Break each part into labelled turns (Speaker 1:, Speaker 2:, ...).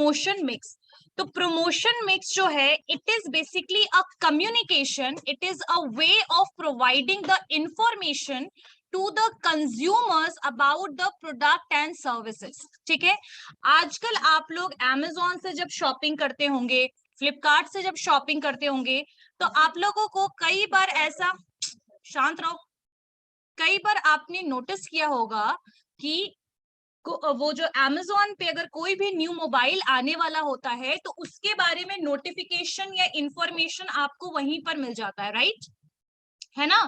Speaker 1: Promotion mix. तो promotion mix जो है it is basically a communication, it is a way of providing the information to the consumers about the product and services. ठीक है, आजकल आप लोग Amazon से जब शॉपिंग करते होंगे, फ्लिपकार्ट से जब शॉपिंग करते होंगे, तो आप लोगों को कई बार ऐसा, शांत रहो, कई बार आपने नोटिस किया होगा कि वो जो Amazon पे अगर कोई भी न्यू मोबाइल आने वाला होता है तो उसके बारे में नोटिफिकेशन या इंफॉर्मेशन आपको वहीं पर मिल जाता है, राइट? है ना?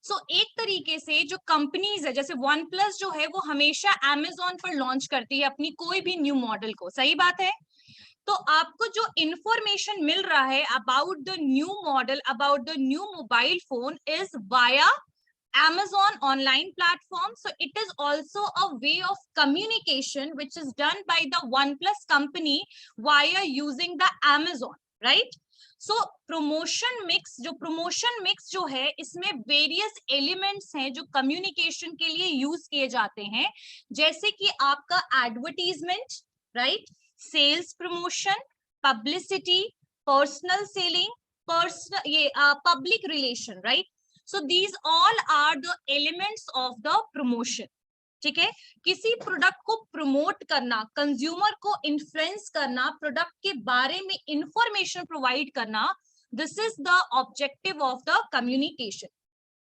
Speaker 1: सो एक तरीके से जो कंपनीज है, जैसे वन प्लस जो है वो हमेशा Amazon पर लॉन्च करती है अपनी कोई भी न्यू मॉडल को, सही बात है? तो आपको जो इंफॉर्मेशन मिल रहा है about the new model, about the new mobile phone is via Amazon online platform. So it is also a way of communication which is done by the OnePlus company via using the Amazon, right? So promotion mix, जो है इसमें various elements हैं जो communication के लिए use किए जाते हैं, जैसे कि आपका advertisement, right? Sales promotion, publicity, personal selling, public relation, right? So these all are the elements of the promotion. ठीक है, किसी प्रोडक्ट को प्रमोट करना, कंज्यूमर को इन्फ्लुएंस करना, प्रोडक्ट के बारे में इंफॉर्मेशन प्रोवाइड करना, this is the objective of the communication.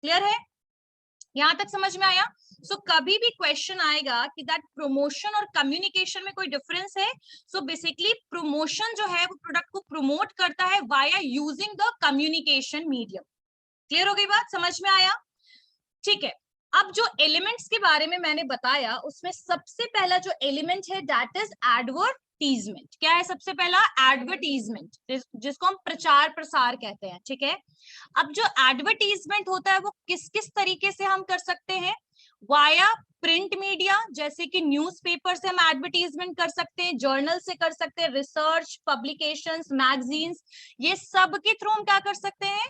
Speaker 1: Clear है? यहां तक समझ में आया? सो कभी भी क्वेश्चन आएगा कि दैट प्रमोशन और कम्युनिकेशन में कोई डिफरेंस है, सो बेसिकली प्रमोशन जो है वो प्रोडक्ट को प्रमोट करता है via using the communication medium. Clear हो गई बात? समझ में आया? ठीक है, अब जो एलिमेंट्स के बारे में मैंने बताया उसमें सबसे पहला जो एलिमेंट है दैट इज एडवर्टीजमेंट। क्या है सबसे पहला? एडवर्टीजमेंट, जिसको हम प्रचार प्रसार कहते हैं। ठीक है, अब जो एडवर्टीजमेंट होता है वो किस किस तरीके से हम कर सकते हैं? वाया प्रिंट मीडिया, जैसे कि न्यूज़पेपर से हम एडवर्टीजमेंट कर सकते हैं, जर्नल से कर सकते हैं, रिसर्च पब्लिकेशंस, मैगजीन्स, ये सब के थ्रू हम क्या कर सकते हैं?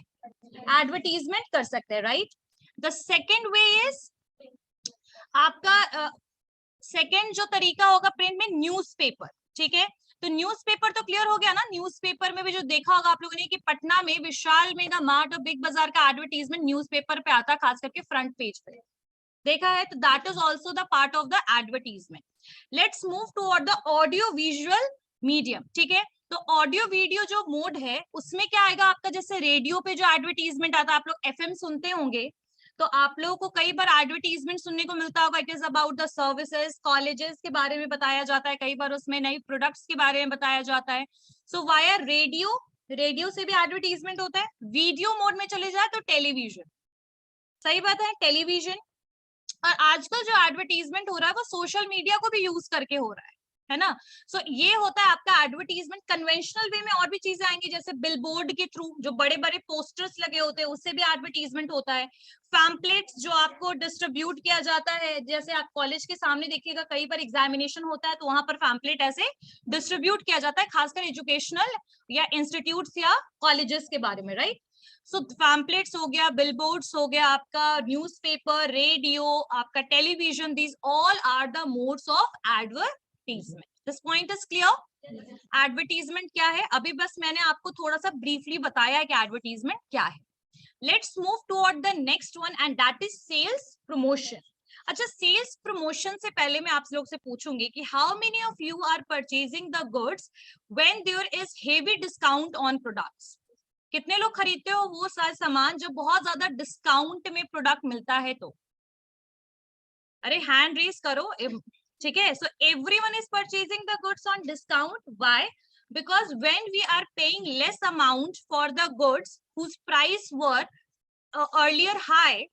Speaker 1: एडवर्टीजमेंट कर सकते हैं, right? The second way is आपका सेकेंड जो तरीका होगा प्रिंट में, न्यूज़पेपर। ठीक है, तो न्यूज़पेपर तो क्लियर हो गया ना? न्यूज़पेपर में भी जो देखा होगा आप लोगों ने कि पटना में विशाल मेगा मार्ट और बिग बाजार का एडवर्टीजमेंट न्यूज़पेपर पे आता, खास करके फ्रंट पेज पे देखा है, तो that is also the part of the advertisement. Let's move toward the audio visual medium. ठीक है, तो ऑडियो वीडियो जो मोड है उसमें क्या आएगा आपका? जैसे रेडियो पे जो एडवर्टीजमेंट आता है, आप लोग एफएम सुनते होंगे, तो आप लोगों को कई बार एडवर्टीजमेंट सुनने को मिलता होगा, it is about the services, colleges के बारे में बताया जाता है, कई बार उसमें नई प्रोडक्ट्स के बारे में बताया जाता है। सो वाया रेडियो, रेडियो से भी एडवर्टीजमेंट होता है। वीडियो मोड में चले जाए तो टेलीविजन, सही बात है, टेलीविजन। और आजकल जो एडवर्टीजमेंट हो रहा है वो सोशल मीडिया को भी यूज करके हो रहा है ना? सो ये होता है आपका एडवर्टीजमेंट। कन्वेंशनल वे में और भी चीजें आएंगी, जैसे बिलबोर्ड के थ्रू जो बड़े बड़े पोस्टर्स लगे होते हैं उससे भी एडवर्टीजमेंट होता है। पैम्पलेट्स जो आपको डिस्ट्रीब्यूट किया जाता है, जैसे आप कॉलेज के सामने देखिएगा कई बार एग्जामिनेशन होता है तो वहां पर पैम्पलेट ऐसे डिस्ट्रीब्यूट किया जाता है, खासकर एजुकेशनल या इंस्टीट्यूट्स या कॉलेजेस के बारे में, राइट? सो पैम्पलेट्स हो गया, बिलबोर्ड्स हो गया, आपका न्यूज़पेपर, रेडियो, आपका television, these all are the modes of advertisement. This point is clear? Advertisement क्या है? अभी बस मैंने आपको थोड़ा सा ब्रीफली बताया है कि एडवर्टीजमेंट क्या है। Let's move toward the next one and that is sales promotion. अच्छा, सेल्स प्रमोशन से पहले मैं आप लोग से पूछूंगी कि how many of you are purchasing the goods when there is heavy discount on products? कितने लोग खरीदते हो वो सारा सामान जो बहुत ज्यादा डिस्काउंट में प्रोडक्ट मिलता है? तो अरे हैंड रेज करो। ठीक है, so everyone is purchasing the goods on discount. Why? Because when we are paying less amount for the goods whose price were earlier high,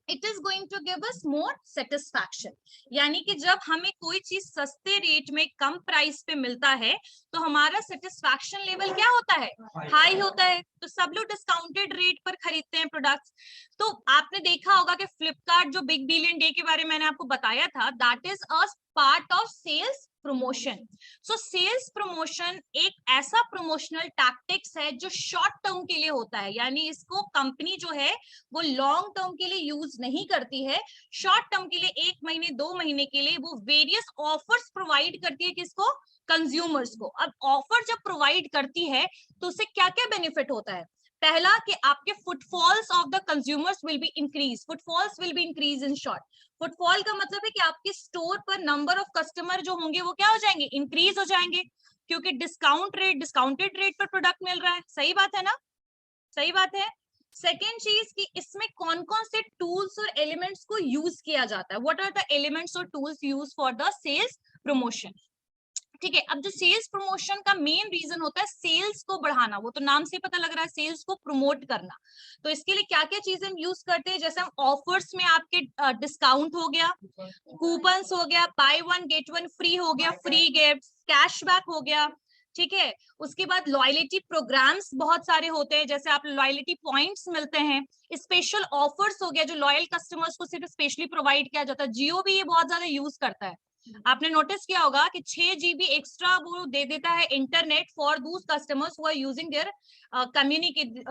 Speaker 1: it is going to give us more satisfaction. यानी कि जब हमें कोई चीज सस्ते rate में कम price पे मिलता है तो हमारा सेटिस्फैक्शन लेवल क्या होता है? हाई होता है। तो सब लोग डिस्काउंटेड रेट पर खरीदते हैं प्रोडक्ट्स। तो आपने देखा होगा कि फ्लिपकार्ट जो बिग बिलियन डे के बारे में मैंने आपको बताया था, that is a part of sales promotion. So sales promotion एक ऐसा प्रमोशनल टैक्टिक्स है जो शॉर्ट टर्म के लिए होता है, यानी इसको कंपनी जो है वो लॉन्ग टर्म के लिए यूज नहीं करती है। शॉर्ट टर्म के लिए 1 महीने 2 महीने के लिए वो वेरियस ऑफर्स प्रोवाइड करती है, किसको? कंज्यूमर्स को। अब ऑफर जब प्रोवाइड करती है तो उससे क्या क्या बेनिफिट होता है? पहला कि आपके footfalls of the consumers will be increase, footfalls will be increase in short. Footfall का मतलब है कि आपके स्टोर पर नंबर ऑफ कस्टमर जो होंगे वो क्या हो जाएंगे, इंक्रीज हो जाएंगे, क्योंकि डिस्काउंटेड रेट पर प्रोडक्ट मिल रहा है। सही बात है ना? सही बात है। सेकेंड चीज कि इसमें कौन कौन से टूल्स और एलिमेंट्स को यूज किया जाता है, व्हाट आर द एलिमेंट्स और tools use for the sales promotion. ठीक है, अब जो सेल्स प्रमोशन का मेन रीजन होता है सेल्स को बढ़ाना, वो तो नाम से पता लग रहा है, सेल्स को प्रमोट करना। तो इसके लिए क्या क्या चीजें हम यूज करते हैं, जैसे हम ऑफर्स में आपके डिस्काउंट हो गया, कूपन्स हो गया, by one get one free हो गया, फ्री गिफ्ट, कैशबैक हो गया। ठीक है, उसके बाद लॉयलिटी प्रोग्राम्स बहुत सारे होते हैं, जैसे आप लॉयलिटी पॉइंट्स मिलते हैं, स्पेशल ऑफर्स हो गया जो लॉयल कस्टमर्स को सिर्फ स्पेशली प्रोवाइड किया जाता है। जियो भी ये बहुत ज्यादा यूज करता है। आपने नोटिस किया होगा कि 6 GB एक्स्ट्रा वो दे देता है internet for those customers who are using their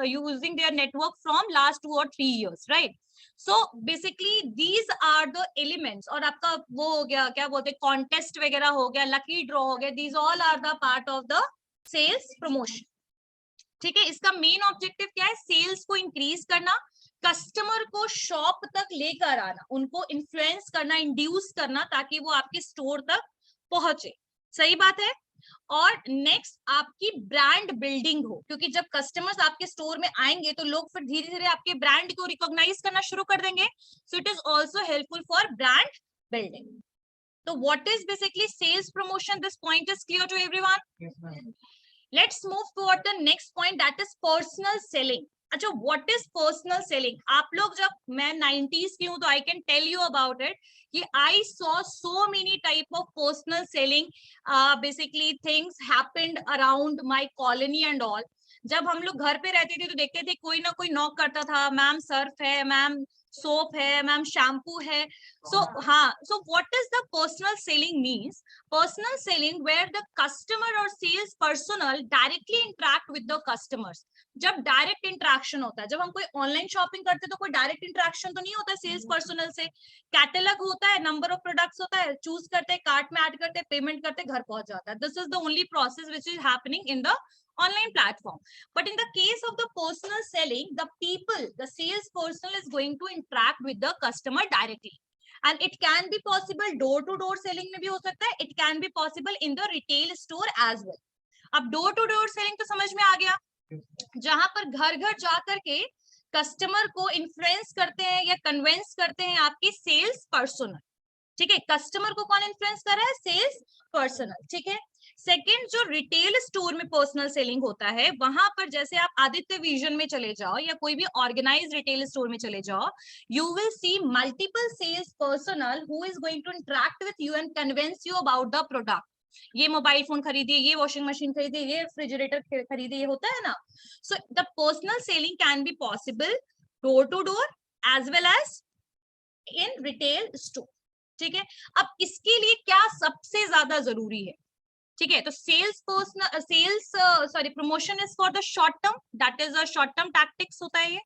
Speaker 1: using their network from last 2 or 3 years, right? So basically these are the elements. और आपका वो हो गया, क्या बोलते हैं, कॉन्टेस्ट वगैरह हो गया, लकी ड्रॉ हो गया, these all are the part of the sales promotion. ठीक है, इसका मेन ऑब्जेक्टिव क्या है, सेल्स को इंक्रीज करना, कस्टमर को शॉप तक लेकर आना, उनको इन्फ्लुएंस करना, इंड्यूस करना, ताकि वो आपके स्टोर तक पहुंचे। सही बात है। और नेक्स्ट आपकी ब्रांड बिल्डिंग हो, क्योंकि जब कस्टमर्स आपके स्टोर में आएंगे तो लोग फिर धीरे धीरे आपके ब्रांड को रिकॉग्नाइज करना शुरू कर देंगे। So it is also helpful for brand building. तो what is basically sales promotion, this point is clear to everyone. Let's move toward the next point, that is personal selling. अच्छा, what is personal selling? आप लोग, जब मैं 90s की हूं तो I can tell you about it कि I saw so many type of personal selling, basically things happened around my colony and all. जब हम लोग घर पे रहते थे तो देखते थे कोई ना कोई नॉक करता था, मैम सर्फ है, मैम सोप है, मैम शैम्पू है। सो हाँ, so what is the personal selling means? Personal selling where the customer or sales personnel directly interact with the customers। जब डायरेक्ट इंटरेक्शन होता है, जब हम कोई ऑनलाइन शॉपिंग करते हैं तो कोई डायरेक्ट इंटरेक्शन तो नहीं होता है सेल्स पर्सनल से। कैटलॉग होता है, नंबर ऑफ प्रोडक्ट्स होता है, चूज करते हैं, कार्ट में ऐड करते हैं, पेमेंट करते हैं, घर पहुंच जाता है। This is the only process which is happening in the online platform. But in the case of the personal selling, the people, the sales personnel is going to interact with the customer directly. And it can be possible door to door selling में भी हो सकता है, it can be possible in the retail store as well. अब door to door selling तो समझ में आ गया, जहां पर घर घर जाकर के कस्टमर को इन्फ्लुएंस करते हैं या कन्विंस करते हैं आपके सेल्स पर्सनल। ठीक है, कस्टमर को कौन इन्फ्लुएंस कर रहा है? Sales personal. ठीक है, सेकेंड, जो रिटेल स्टोर में पर्सनल सेलिंग होता है, वहां पर जैसे आप आदित्य विजन में चले जाओ या कोई भी ऑर्गेनाइज रिटेल स्टोर में चले जाओ, you will see multiple sales personal who is going to interact with you and convince you about the product. ये मोबाइल फोन खरीदिए, ये वॉशिंग मशीन खरीदिए, ये रेफ्रिजरेटर खरीदिए, ये होता है ना। So the personal selling can be possible door to door as well as in retail store. ठीक है, अब इसके लिए क्या सबसे ज्यादा जरूरी है? ठीक है, तो promotion is for the short term, that is a short term tactics होता है, ये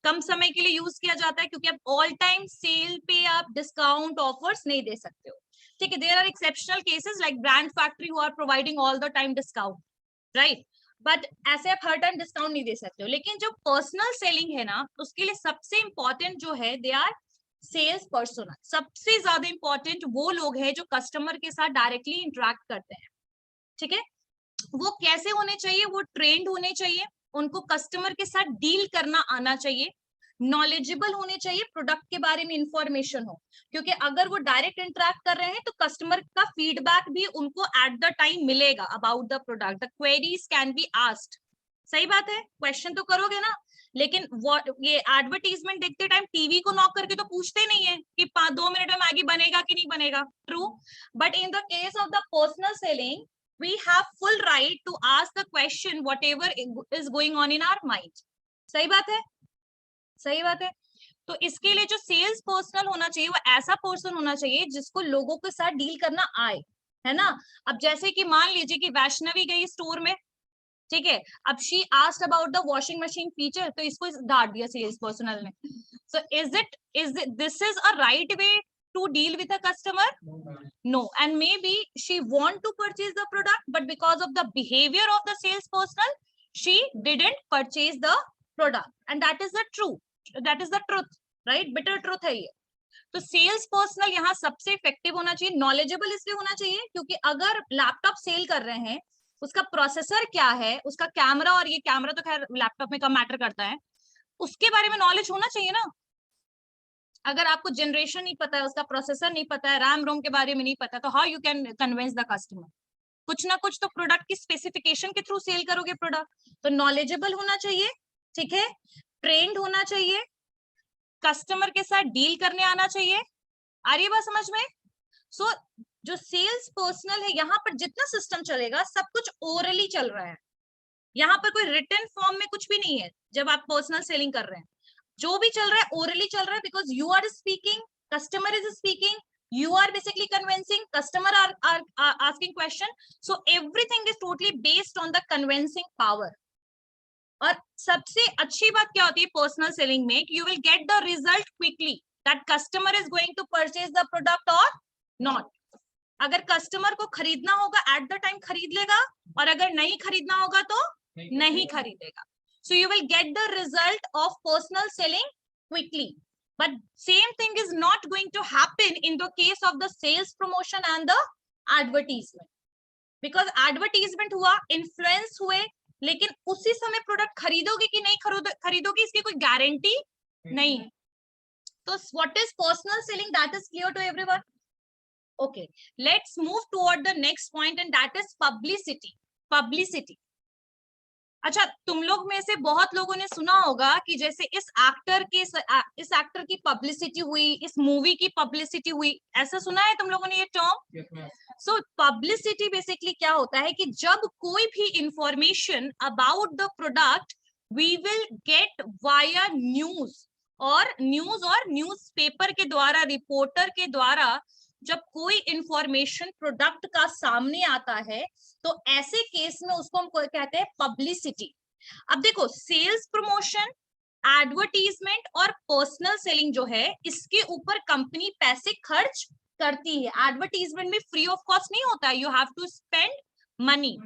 Speaker 1: कम समय के लिए यूज किया जाता है, क्योंकि आप ऑल टाइम सेल पे आप डिस्काउंट ऑफर्स नहीं दे सकते हो। ठीक है, there are exceptional cases like brand factory who are providing all the time discount, right? But ऐसे आप हर टाइम डिस्काउंट नहीं दे सकते हो। लेकिन जो पर्सनल सेलिंग है ना, उसके लिए सबसे इंपॉर्टेंट जो है, दे आर सेल्स पर्सनल। सबसे ज्यादा इंपॉर्टेंट वो लोग हैं जो कस्टमर के साथ डायरेक्टली इंटरेक्ट करते हैं। ठीक है, वो कैसे होने चाहिए? वो ट्रेंड होने चाहिए, उनको कस्टमर के साथ डील करना आना चाहिए, नॉलेजेबल होने चाहिए, प्रोडक्ट के बारे में इंफॉर्मेशन हो, क्योंकि अगर वो डायरेक्ट इंटरेक्ट कर रहे हैं तो कस्टमर का फीडबैक भी उनको एट द टाइम मिलेगा about the product, the queries can be asked. सही बात है, क्वेश्चन तो करोगे ना। लेकिन ये एडवर्टीजमेंट देखते टाइम टीवी को नॉक करके तो पूछते नहीं है कि 2 मिनट में मैगी बनेगा कि नहीं बनेगा। True, but in the case of the personal selling we have full right to ask the question whatever is going on in our mind। सही बात है, सही बात है। तो इसके लिए जो सेल्स पर्सनल होना चाहिए, वो ऐसा पर्सन होना चाहिए जिसको लोगों के साथ डील करना आए, है ना। अब जैसे कि मान लीजिए कि वैष्णवी गई स्टोर में, ठीक है, अब she asked about the washing machine feature, तो इसको डांट दिया सेल्स पर्सनल ने। So is this is a right way to deal with a customer? No. And maybe she want to purchase the product, but because of the behavior of the sales personnel, she didn't purchase the product. And that is the truth. That is the truth, right? Bitter truth है ये. तो sales personal यहाँ सबसे effective होना चाहिए. Knowledgeable इसलिए होना चाहिए क्योंकि अगर लैपटॉप सेल कर रहे हैं, उसका प्रोसेसर क्या है, उसका कैमरा, और ये कैमरा तो खैर लैपटॉप में कम मैटर करता है, उसके बारे में नॉलेज होना चाहिए ना. अगर आपको जनरेशन नहीं पता है, उसका प्रोसेसर नहीं पता है, रैम रोम के बारे में नहीं पता, तो how you can convince the customer. कुछ ना कुछ तो प्रोडक्ट की स्पेसिफिकेशन के थ्रू सेल करोगे प्रोडक्ट. तो नॉलेजेबल होना चाहिए, ठीक है, ट्रेंड होना चाहिए, कस्टमर के साथ डील करने आना चाहिए. आ रही है बात समझ में? सो जो सेल्स पर्सनल है, यहाँ पर जितना सिस्टम चलेगा सब कुछ ओरली चल रहा है. यहाँ पर कोई रिटन फॉर्म में कुछ भी नहीं है. जब आप पर्सनल सेलिंग कर रहे हैं, जो भी चल रहा है ओरली चल रहा है, because you are speaking, customer is speaking, you are basically convincing, customer are asking question, so everything is totally based on the convincing power. और सबसे अच्छी बात क्या होती है पर्सनल सेलिंग में, you will get the result quickly that customer is going to purchase the product or not. अगर customer को खरीदना होगा एट द टाइम खरीद लेगा, और अगर नहीं खरीदना होगा तो नहीं खरीदेगा. So you will get the result of personal selling quickly. But same thing is not going to happen in the case of the sales promotion and the advertisement. Because advertisement हुआ, influence हुए, लेकिन उसी समय product खरीदोगे कि नहीं खरीदोगे इसकी कोई गारंटी नहीं है. तो what is personal selling, that is clear to everyone? Okay, let's move toward the next point, and that is publicity. Publicity. अच्छा, तुम लोग में से बहुत लोगों ने सुना होगा कि जैसे इस एक्टर की पब्लिसिटी हुई, इस मूवी की पब्लिसिटी हुई, ऐसा सुना है तुम लोगों ने ये टर्म? सो पब्लिसिटी बेसिकली क्या होता है कि जब कोई भी information about the product we will get via news और न्यूज़पेपर के द्वारा, रिपोर्टर के द्वारा जब कोई इंफॉर्मेशन प्रोडक्ट का सामने आता है, तो ऐसे केस में उसको हम कहते हैं पब्लिसिटी. अब देखो, सेल्स प्रमोशन, एडवर्टीजमेंट और पर्सनल सेलिंग जो है, इसके ऊपर कंपनी पैसे खर्च करती है. एडवर्टीजमेंट में फ्री ऑफ कॉस्ट नहीं होता है, you have to spend money.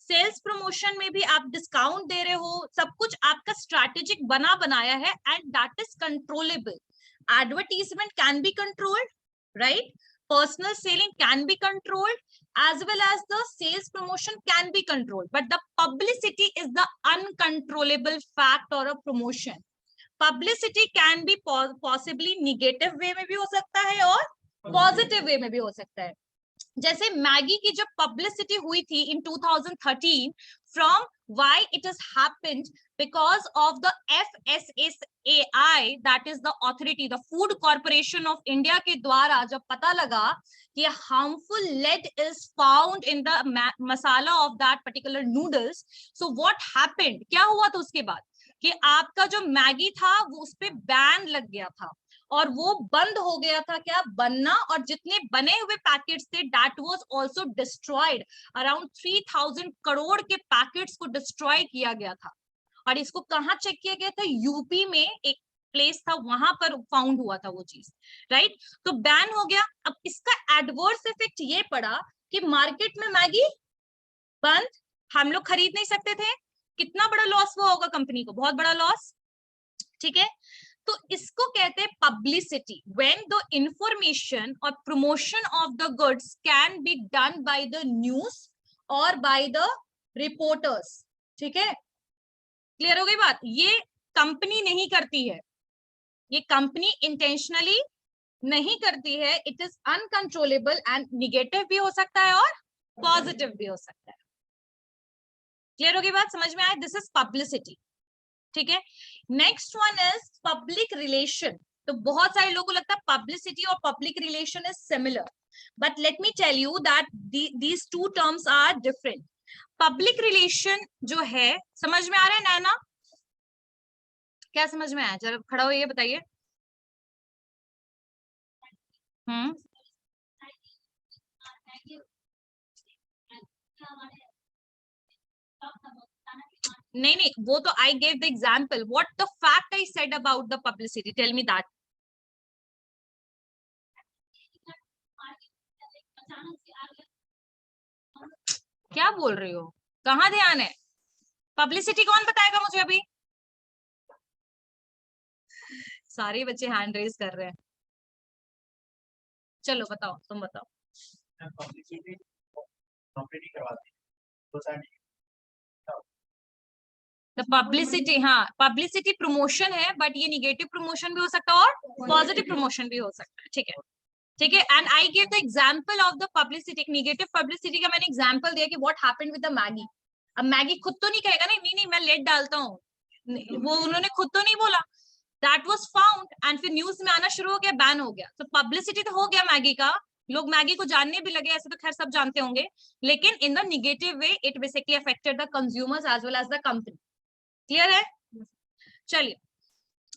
Speaker 1: Sales promotion में भी आप डिस्काउंट दे रहे हो, सब कुछ आपका स्ट्रैटेजिक बनाया है, and that is controllable. Advertisement can be controlled, right? Personal selling can be controlled, as well as the sales promotion can be controlled, but the publicity is the uncontrollable fact or a promotion. Publicity can be possibly negative way में भी हो सकता है और positive way में भी हो सकता है. जैसे मैगी की जब पब्लिसिटी हुई थी इन 2013, from why it has happened, because of the FSSAI, that is the authority, the Food Corporation of India के द्वारा जब पता लगा कि harmful lead is found in the masala of that particular noodles, so what happened, क्या हुआ था उसके बाद कि आपका जो मैगी था वो उस पे बैन लग गया था और वो बंद हो गया था क्या बनना, और जितने बने हुए पैकेट्स थे that was also destroyed. Around 3000 crore के पैकेट्स को डिस्ट्रॉय किया गया था. और इसको कहाँ चेक किया गया था? यूपी में एक प्लेस था, वहां पर फाउंड हुआ था वो चीज, राइट? तो बैन हो गया. अब इसका एडवर्स इफेक्ट ये पड़ा कि मार्केट में मैगी बंद, हम लोग खरीद नहीं सकते थे. कितना बड़ा लॉस हुआ होगा कंपनी को, बहुत बड़ा लॉस, ठीक है? तो इसको कहते हैं पब्लिसिटी. व्हेन द इंफॉर्मेशन और promotion of the goods can be done by the news और बाय द रिपोर्टर्स. ठीक है, क्लियर हो गई बात? ये कंपनी नहीं करती है, ये कंपनी इंटेंशनली नहीं करती है. It is uncontrollable and negative भी हो सकता है और पॉजिटिव भी हो सकता है. क्लियर हो गई बात, समझ में आए? This is publicity. ठीक है, next one is public relation. तो बहुत सारे लोगों को लगता है पब्लिसिटी और public relation is similar, but let me tell you that these two terms are different. Public relation जो है, समझ में आ रहा है नैना? क्या समझ में आया? जरा खड़ा हो ये बताइए. नहीं, वो तो I gave the example. What the fact I said about the publicity? Tell me that. क्या बोल रही हो, कहाँ ध्यान है? पब्लिसिटी कौन बताएगा मुझे अभी? सारे बच्चे हैंड रेज कर रहे हैं, चलो बताओ, तुम बताओ। पब्लिसिटी करवाती है तो पब्लिसिटी, हाँ पब्लिसिटी प्रमोशन है, बट ये निगेटिव प्रमोशन भी हो सकता है और पॉजिटिव प्रमोशन भी हो सकता है, ठीक है। ठीक है, and I give the example of the publicity, negative publicity का मैंने एग्जांपल दिया कि what happened with the Maggi. अब मैगी खुद तो नहीं कहेगा नहीं नहीं नहीं मैं लेट डालता हूँ, वो उन्होंने खुद तो नहीं बोला, दैट वाज फाउंड एंड फिर न्यूज में आना शुरू हो गया, बैन हो गया, तो पब्लिसिटी तो हो गया मैगी का, लोग मैगी को जानने भी लगे, ऐसे तो खैर सब जानते होंगे, लेकिन in the negative way it basically affected the consumers as well as the company. Clear है? चलिए,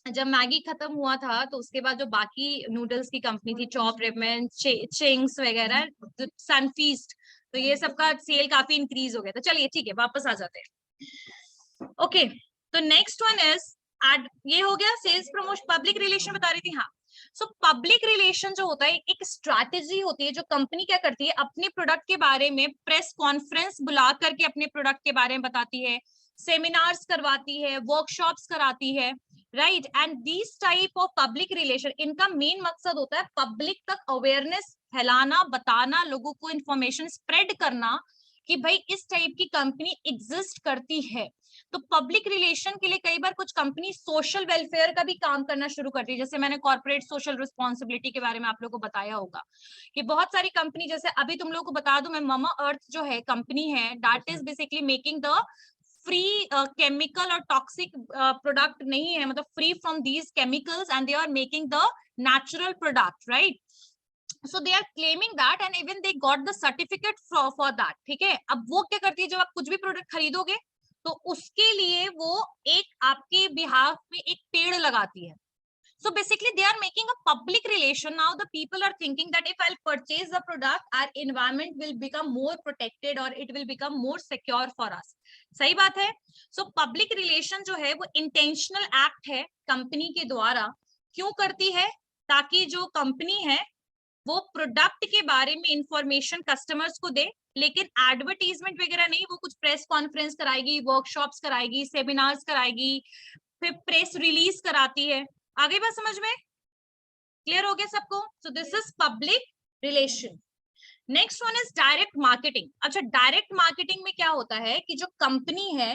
Speaker 1: जब मैगी खत्म हुआ था तो उसके बाद जो बाकी नूडल्स की कंपनी थी, चॉप रेमन, चिंग्स वगैरह, सनफीस्ट, तो ये सबका सेल काफी इंक्रीज हो गया था। चलिए ठीक है, वापस आ जाते हैं। ओके, तो नेक्स्ट वन इज एड, ये हो गया सेल्स प्रमोशन, पब्लिक रिलेशन बता रही थी, हाँ। सो पब्लिक रिलेशन जो होता है एक स्ट्रैटेजी होती है, जो कंपनी क्या करती है अपने प्रोडक्ट के बारे में प्रेस कॉन्फ्रेंस बुला करके अपने प्रोडक्ट के बारे में बताती है, सेमिनार्स करवाती है, वर्कशॉप्स कराती है, right. And this type of public relation, इनका मेन मकसद होता है पब्लिक तक अवेयरनेस फैलाना, बताना, लोगों को इंफॉर्मेशन स्प्रेड करना कि भाई इस टाइप की कंपनी एग्जिस्ट करती है। तो पब्लिक रिलेशन के लिए कई बार कुछ कंपनी सोशल वेलफेयर का भी काम करना शुरू करती है, जैसे मैंने कॉर्पोरेट सोशल रिस्पॉन्सिबिलिटी के बारे में आप लोगों को बताया होगा कि बहुत सारी कंपनी, जैसे अभी तुम लोगों को बता दूं मैं, मामा अर्थ जो है कंपनी है, that is basically making the free chemical और टॉक्सिक प्रोडक्ट नहीं है, मतलब free from these chemicals and they are making the natural product, right. So they are claiming that and even they got the certificate for that, ठीक है। अब वो क्या करती है, जब आप कुछ भी प्रोडक्ट खरीदोगे तो उसके लिए वो एक आपके बिहाफ में एक पेड़ लगाती है। So basically they are making a public relation. Now the people are thinking that if I'll purchase the product, our environment will become more protected or it will become more secure for us. सही बात है। So public relation जो है वो intentional act है company के द्वारा, क्यों करती है, ताकि जो कंपनी है वो प्रोडक्ट के बारे में इंफॉर्मेशन कस्टमर्स को दे, लेकिन एडवर्टीजमेंट वगैरह नहीं, वो कुछ प्रेस कॉन्फ्रेंस कराएगी, वर्कशॉप्स कराएगी, सेमिनार्स कराएगी, फिर प्रेस रिलीज कराती है। आगे बात समझ में क्लियर हो गया सबको? सो this is public relation. Next one is direct marketing. अच्छा, डायरेक्ट मार्केटिंग में क्या होता है कि जो कंपनी है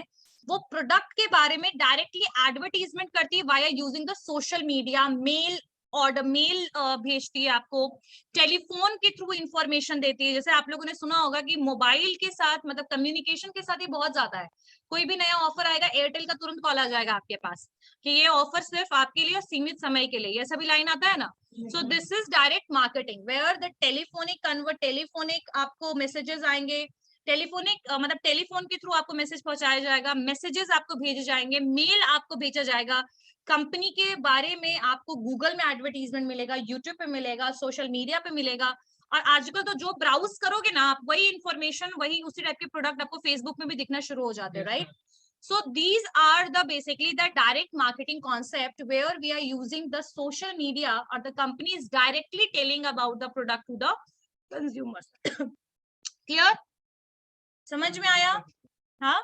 Speaker 1: वो प्रोडक्ट के बारे में डायरेक्टली एडवर्टीजमेंट करती है via using the social media, mail order, mail भेजती है आपको, टेलीफोन के थ्रू इंफॉर्मेशन देती है। जैसे आप लोगों ने सुना होगा कि मोबाइल के साथ, मतलब कम्युनिकेशन के साथ ये बहुत ज्यादा है, कोई भी नया ऑफर आएगा एयरटेल का तुरंत कॉल आ जाएगा आपके पास कि ये ऑफर सिर्फ आपके लिए सीमित समय के लिए, ये सभी लाइन आता है ना। So this is direct marketing where the telephonic आपको मैसेजेस आएंगे, टेलीफोनिक मतलब टेलीफोन के थ्रू आपको मैसेज पहुंचाया जाएगा, मैसेजेस आपको भेजे जाएंगे, मेल आपको भेजा जाएगा, कंपनी के बारे में आपको गूगल में एडवर्टीजमेंट मिलेगा, यूट्यूब पे मिलेगा, सोशल मीडिया पे मिलेगा, और आजकल तो जो ब्राउज करोगे ना आप, वही इंफॉर्मेशन, वही उसी टाइप के प्रोडक्ट आपको फेसबुक में भी दिखना शुरू हो जाते हैं, right. So these are the basically the direct marketing concept where we are using the social media or the company is directly telling about the product to the consumers. Clear? समझ में आया? हाँ,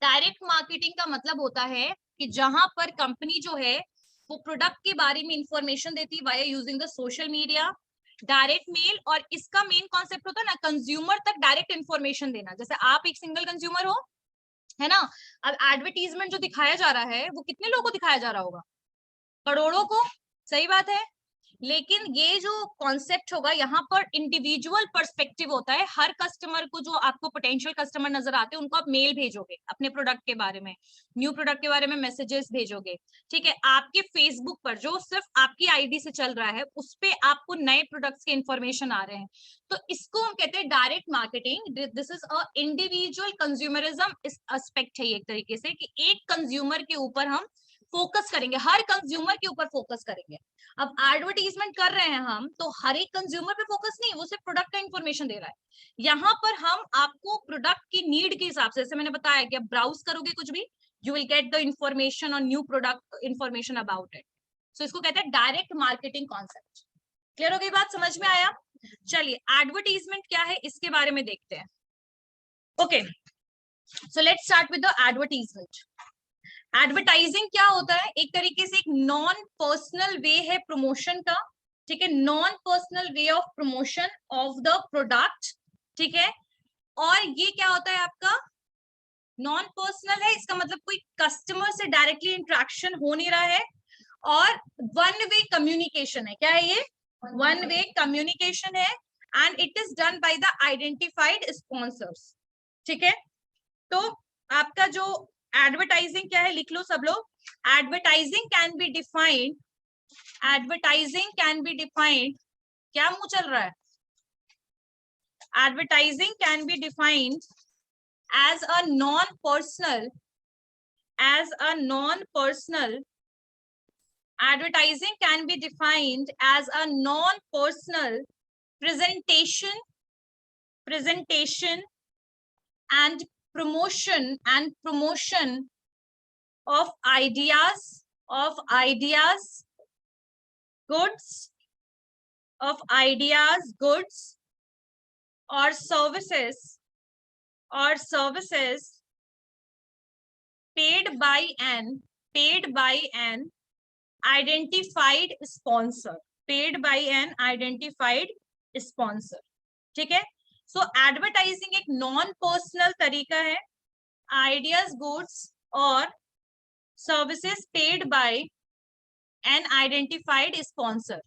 Speaker 1: डायरेक्ट मार्केटिंग का मतलब होता है कि जहां पर कंपनी जो है वो प्रोडक्ट के बारे में इंफॉर्मेशन देती है via using the social media, direct mail, और इसका मेन कॉन्सेप्ट होता है ना कंज्यूमर तक डायरेक्ट इंफॉर्मेशन देना। जैसे आप एक सिंगल कंज्यूमर हो, है ना, अब एडवर्टीजमेंट जो दिखाया जा रहा है वो कितने लोगों को दिखाया जा रहा होगा, करोड़ों को, सही बात है। लेकिन ये जो कॉन्सेप्ट होगा यहाँ पर इंडिविजुअल पर्सपेक्टिव होता है, हर कस्टमर को, जो आपको पोटेंशियल कस्टमर नजर आते हैं उनको आप मेल भेजोगे अपने प्रोडक्ट के बारे में, न्यू प्रोडक्ट के बारे में मैसेजेस भेजोगे, ठीक है। आपके फेसबुक पर जो सिर्फ आपकी आईडी से चल रहा है उस पे आपको नए प्रोडक्ट्स के इंफॉर्मेशन आ रहे हैं, तो इसको हम कहते हैं direct marketing. This is a individual consumerism aspect है, एक तरीके से कि एक कंज्यूमर के ऊपर हम फोकस करेंगे, हर कंज्यूमर के ऊपर फोकस करेंगे। अब एडवर्टीजमेंट कर रहे हैं हम, तो हर एक कंज्यूमर पे फोकस नहीं, वो सिर्फ प्रोडक्ट का इंफॉर्मेशन दे रहा है। यहाँ पर हम आपको प्रोडक्ट की नीड के हिसाब से, जैसे मैंने बताया कि आप ब्राउज करोगे कुछ भी, you will get the information on new product, information about it. So इसको कहते हैं डायरेक्ट मार्केटिंग कॉन्सेप्ट। क्लियर हो गई बात, समझ में आया? चलिए एडवर्टीजमेंट क्या है इसके बारे में देखते हैं। Okay, so let's start with the advertisement. Advertising क्या होता है? एक तरीके से एक नॉन पर्सनल वे है प्रमोशन का, ठीक है, non personal way of promotion of the product, ठीक है। और ये क्या होता है आपका? नॉन पर्सनल है, इसका मतलब कोई कस्टमर से डायरेक्टली इंटरेक्शन हो नहीं रहा है, और वन वे कम्युनिकेशन है। क्या है ये? वन वे कम्युनिकेशन है, and it is done by the identified sponsors, ठीक है। तो आपका जो एडवर्टाइजिंग क्या है, लिख लो सब लोग। Advertising can be defined, advertising can be defined, क्या मुंह चल रहा है? Advertising can be defined as a non-personal, as a non-personal, advertising can be defined as a non-personal presentation, presentation and promotion of ideas, goods, of ideas, goods or services, paid by an identified sponsor, paid by an identified sponsor, ठीक है। So advertising एक non personal तरीका है, ideas, goods और services paid by an identified sponsor.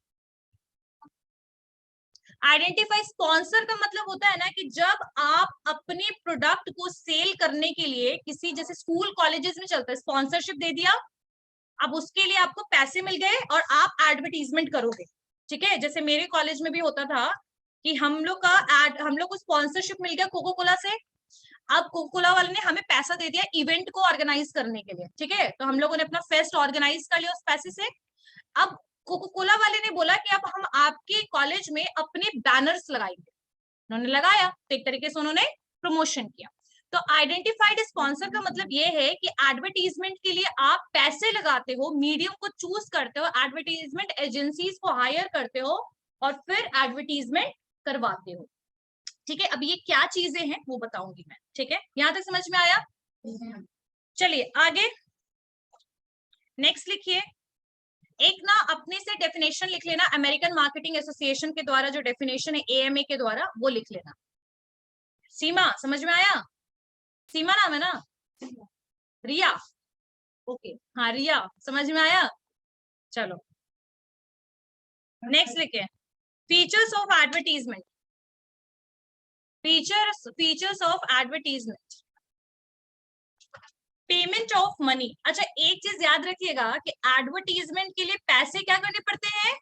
Speaker 1: Identify sponsor का मतलब होता है ना कि जब आप अपने प्रोडक्ट को सेल करने के लिए किसी, जैसे स्कूल कॉलेजेस में चलता है, स्पॉन्सरशिप दे दिया, अब उसके लिए आपको पैसे मिल गए और आप एडवर्टीजमेंट करोगे, ठीक है। जैसे मेरे कॉलेज में भी होता था कि हम लोग को स्पॉन्सरशिप मिल गया कोको कोला से। अब कोको कोला वाले ने हमें पैसा दे दिया इवेंट को ऑर्गेनाइज करने के लिए, ठीक है। तो हम लोगों ने अपना फेस्ट ऑर्गेनाइज कर लिया उस पैसे से। अब कोको कोला वाले ने बोला कि अब हम आपके कॉलेज में अपने बैनर्स लगाएंगे, उन्होंने लगाया, तो एक तरीके से उन्होंने प्रमोशन किया। तो आइडेंटिफाइड स्पॉन्सर का मतलब ये है कि एडवर्टीजमेंट के लिए आप पैसे लगाते हो, मीडियम को चूज करते हो, एडवर्टीजमेंट एजेंसीज को हायर करते हो और फिर एडवर्टीजमेंट करवाते हो, ठीक है। अब ये क्या चीजें हैं वो बताऊंगी मैं, ठीक है। यहां तक समझ में आया? चलिए आगे नेक्स्ट लिखिए। एक ना अपने से डेफिनेशन लिख लेना, अमेरिकन मार्केटिंग एसोसिएशन के द्वारा जो डेफिनेशन है AMA के द्वारा, वो लिख लेना। सीमा समझ में आया? सीमा नाम है ना? रिया, ओके, हाँ रिया, समझ में आया? चलो नेक्स्ट लिखे, features of advertisement, features of advertisement, payment of money. अच्छा एक चीज याद रखिएगा कि एडवर्टीजमेंट के लिए पैसे क्या करने पड़ते हैं?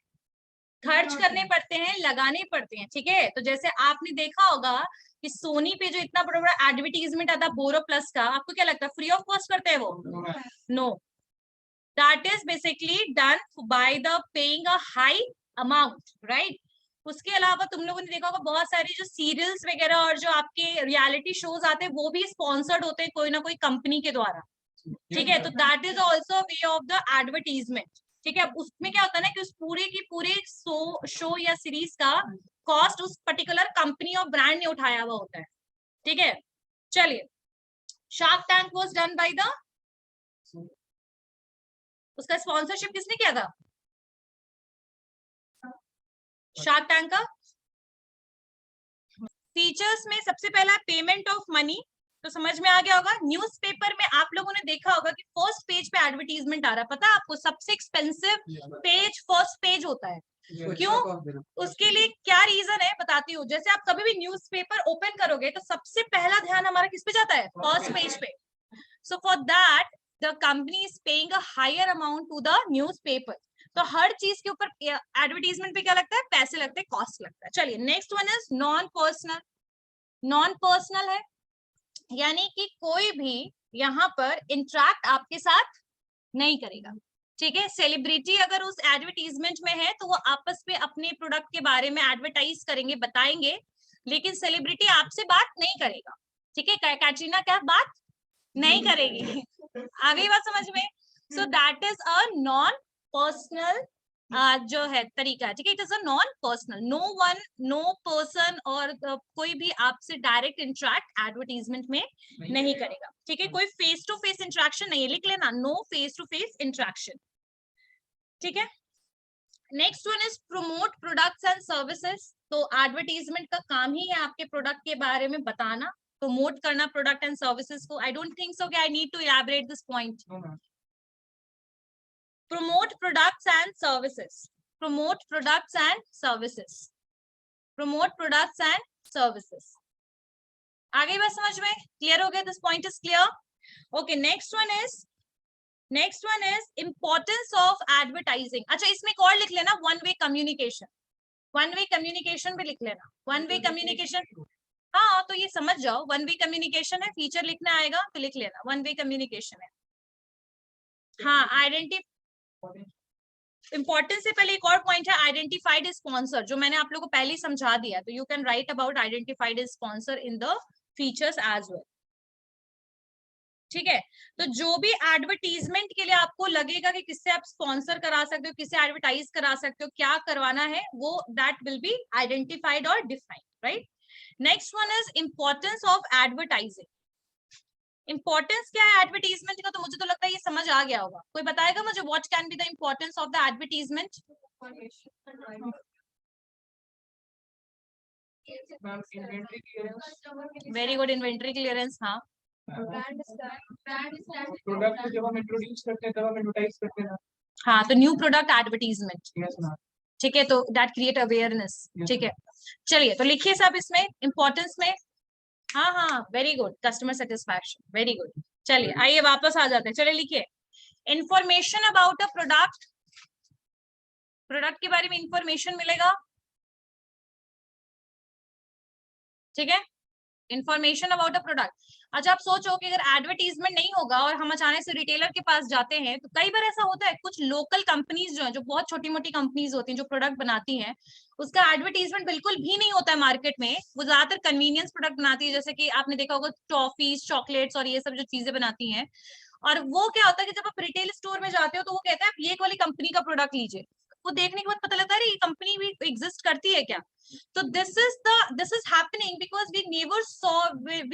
Speaker 1: खर्च करने पड़ते हैं, लगाने पड़ते हैं, ठीक है। तो जैसे आपने देखा होगा कि सोनी पे जो इतना बड़ा बड़ा एडवर्टीजमेंट आता है बोरो प्लस का, आपको क्या लगता है फ्री ऑफ कॉस्ट करते हैं वो? No, that is basically done by the paying a high amount, right. उसके अलावा तुम लोगों ने देखा होगा बहुत सारी जो सीरियल्स वगैरह और जो आपके रियलिटी शोज आते हैं वो भी स्पॉन्सर्ड होते हैं कोई ना कोई कंपनी के द्वारा, ठीक है। तो that is also way of the advertisement, ठीक है। अब उसमें क्या होता है ना कि उस पूरे की पूरे शो या सीरीज का कॉस्ट उस पर्टिकुलर कंपनी और ब्रांड ने उठाया हुआ होता है, ठीक है। चलिए, shark tank was done by the, उसका स्पॉन्सरशिप किसने किया था? शार्क टैंक का फीचर्स में सबसे पहला पेमेंट ऑफ मनी, तो समझ में आ गया होगा। न्यूज़पेपर में आप लोगों ने देखा होगा कि फर्स्ट पेज पे एडवर्टीजमेंट आ रहा है, पता है आपको? सबसे एक्सपेंसिव पेज फर्स्ट पेज होता है, क्यों? उसके लिए क्या रीजन है बताती हूँ। जैसे आप कभी भी न्यूज़पेपर ओपन करोगे तो सबसे पहला ध्यान हमारा किस पे जाता है? फर्स्ट पेज पे। So for that the company is paying a higher amount to the newspaper. तो हर चीज के ऊपर एडवर्टीजमेंट पे क्या लगता है? पैसे लगते हैं, कॉस्ट लगता है। चलिए next one is non personal. Non personal है यानी कि कोई भी यहाँ पर इंटरेक्ट आपके साथ नहीं करेगा, ठीक है। सेलिब्रिटी अगर उस एडवर्टीजमेंट में है तो वो आपस में अपने प्रोडक्ट के बारे में एडवर्टाइज करेंगे, बताएंगे, लेकिन सेलिब्रिटी आपसे बात नहीं करेगा, ठीक है। कैटरीना क्या बात नहीं करेगी? आ गई बात समझ में? So that is a non personal जो है तरीका है, ठीक है। It is a non personal, no person और कोई भी आपसे डायरेक्ट इंटरेक्ट एडवर्टीजमेंट में नहीं करेगा, ठीक है। कोई फेस टू फेस इंटरेक्शन नहीं है, लिख लेना, no face to face interaction, ठीक है। Next one is promote products and services. तो एडवर्टीजमेंट का काम ही है आपके प्रोडक्ट के बारे में बताना, प्रमोट करना प्रोडक्ट एंड सर्विसेज को। आई डोंट थिंक सो कि I need to elaborate this point. promote products and services, promote products and services, promote products and services। आगे बात समझ में क्लियर हो गया? This point is clear. Okay, next one is importance of advertising. अच्छा, इसमें एक और लिख लेना, one way communication, one way communication भी लिख लेना, वन वे कम्युनिकेशन। हाँ, तो ये समझ जाओ, वन वे कम्युनिकेशन है, फीचर लिखना आएगा तो लिख लेना, वन वे कम्युनिकेशन है। हाँ, आइडेंटिटी, इंपॉर्टेंस से पहले एक और पॉइंट है आइडेंटिफाइड स्पॉन्सर, जो मैंने आप लोगों को पहले ही समझा दिया। तो you can write about identified sponsor in the features as well, ठीक है। तो जो भी एडवर्टीजमेंट के लिए आपको लगेगा कि किससे आप स्पॉन्सर करा सकते हो, किससे एडवर्टाइज करा सकते हो, क्या करवाना है, वो दैट विल बी आइडेंटिफाइड और defined, right. Next one is importance of advertising. Importance क्या है एडवर्टीजमेंट का? तो मुझे तो लगता है ये समझ आ गया होगा। कोई बताएगा मुझे, what can be the importance of the advertisement? Very good, inventory clearance. हाँ,
Speaker 2: प्रोडक्ट जब हम इंट्रोड्यूस करते हैं तब हम एडवर्टाइज करते हैं।
Speaker 1: हाँ, तो न्यू प्रोडक्ट एडवर्टीजमेंट, ठीक है। तो दैट क्रिएट अवेयरनेस, ठीक है। चलिए, तो लिखिए सब इसमें इंपॉर्टेंस में। हाँ हाँ, very good, customer satisfaction, very good. चलिए, आइए वापस आ जाते हैं। चलिए लिखिए, information about a product, product के बारे में इंफॉर्मेशन मिलेगा, ठीक है। Information about a product. अच्छा, आप सोचो कि अगर एडवर्टीजमेंट नहीं होगा और हम अचानक से रिटेलर के पास जाते हैं, तो कई बार ऐसा होता है, कुछ लोकल कंपनीज जो है, जो बहुत छोटी मोटी कंपनीज होती हैं, जो प्रोडक्ट बनाती हैं, उसका एडवर्टीजमेंट बिल्कुल भी नहीं होता है मार्केट में। वो ज्यादातर कन्वीनियंस प्रोडक्ट बनाती है, जैसे कि आपने देखा होगा टॉफीज, चॉकलेट्स और ये सब जो चीजें बनाती हैं। और वो क्या होता है कि जब आप रिटेल स्टोर में जाते हो तो वो कहता है आप ये वाली कंपनी का प्रोडक्ट लीजिए। वो देखने के बाद पता लगता है ये कंपनी भी एग्जिस्ट करती है क्या। So this is happening because we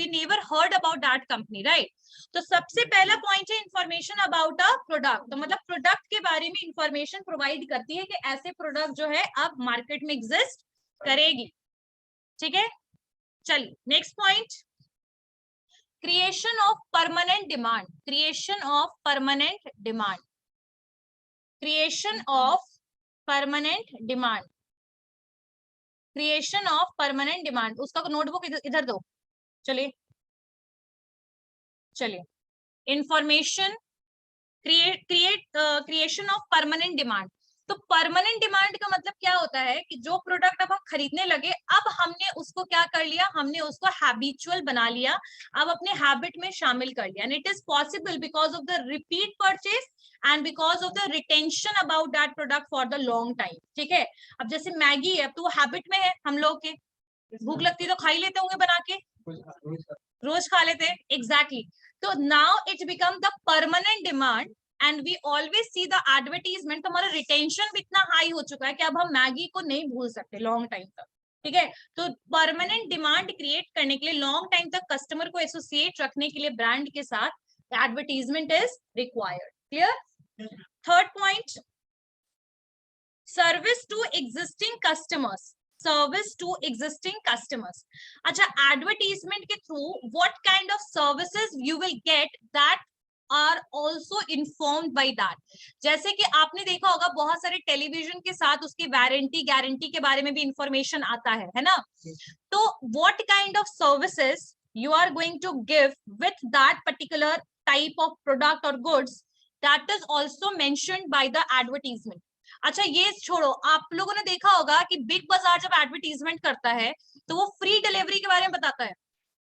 Speaker 1: never heard about that company, right? तो सबसे पहला पॉइंट है इंफॉर्मेशन अबाउट अ प्रोडक्ट। तो मतलब प्रोडक्ट के बारे में इंफॉर्मेशन प्रोवाइड करती है कि ऐसे प्रोडक्ट जो है अब मार्केट में एग्जिस्ट करेगी, ठीक है। चलिए, next point, creation of permanent demand, creation of permanent demand, creation of permanent demand, creation of permanent demand. उसका नोटबुक इधर दो। चलिए information, creation of permanent demand. तो परमानेंट डिमांड का मतलब क्या होता है कि जो प्रोडक्ट अब हम खरीदने लगे, अब हमने उसको क्या कर लिया, हमने उसको हैबिचुअल बना लिया, अब अपने हैबिट में शामिल कर लिया। And it is possible because of the repeat purchase and because of the retention about that product for the long time, ठीक है। अब जैसे मैगी है, अब तो वो हैबिट में है, हम लोग के भूख लगती तो खा ही लेते होंगे बना के, रोज खा लेते हैं, एग्जैक्टली। तो now it become the permanent demand and we always see the advertisement. तो हमारा रिटेंशन भी इतना हाई हो चुका है कि अब हम मैगी को नहीं भूल सकते लॉन्ग टाइम तक, ठीक है। तो परमानेंट डिमांड क्रिएट करने के लिए, लॉन्ग टाइम तक कस्टमर को एसोसिएट रखने के लिए ब्रांड के साथ advertisement is required. Clear. Third point, service to existing customers, service to existing customers. अच्छा, एडवर्टीजमेंट के through what kind of services you will get that are also informed by that. जैसे कि आपने देखा होगा बहुत सारे टेलीविजन के साथ उसकी वारंटी गारंटी के बारे में भी इंफॉर्मेशन आता है ना। तो what kind of services you are going to give with that particular type of product or goods, that is also mentioned by the advertisement. अच्छा, ये छोड़ो, आप लोगों ने देखा होगा कि बिग बाजार जब एडवर्टीजमेंट करता है तो वो फ्री डिलीवरी के बारे में बताता है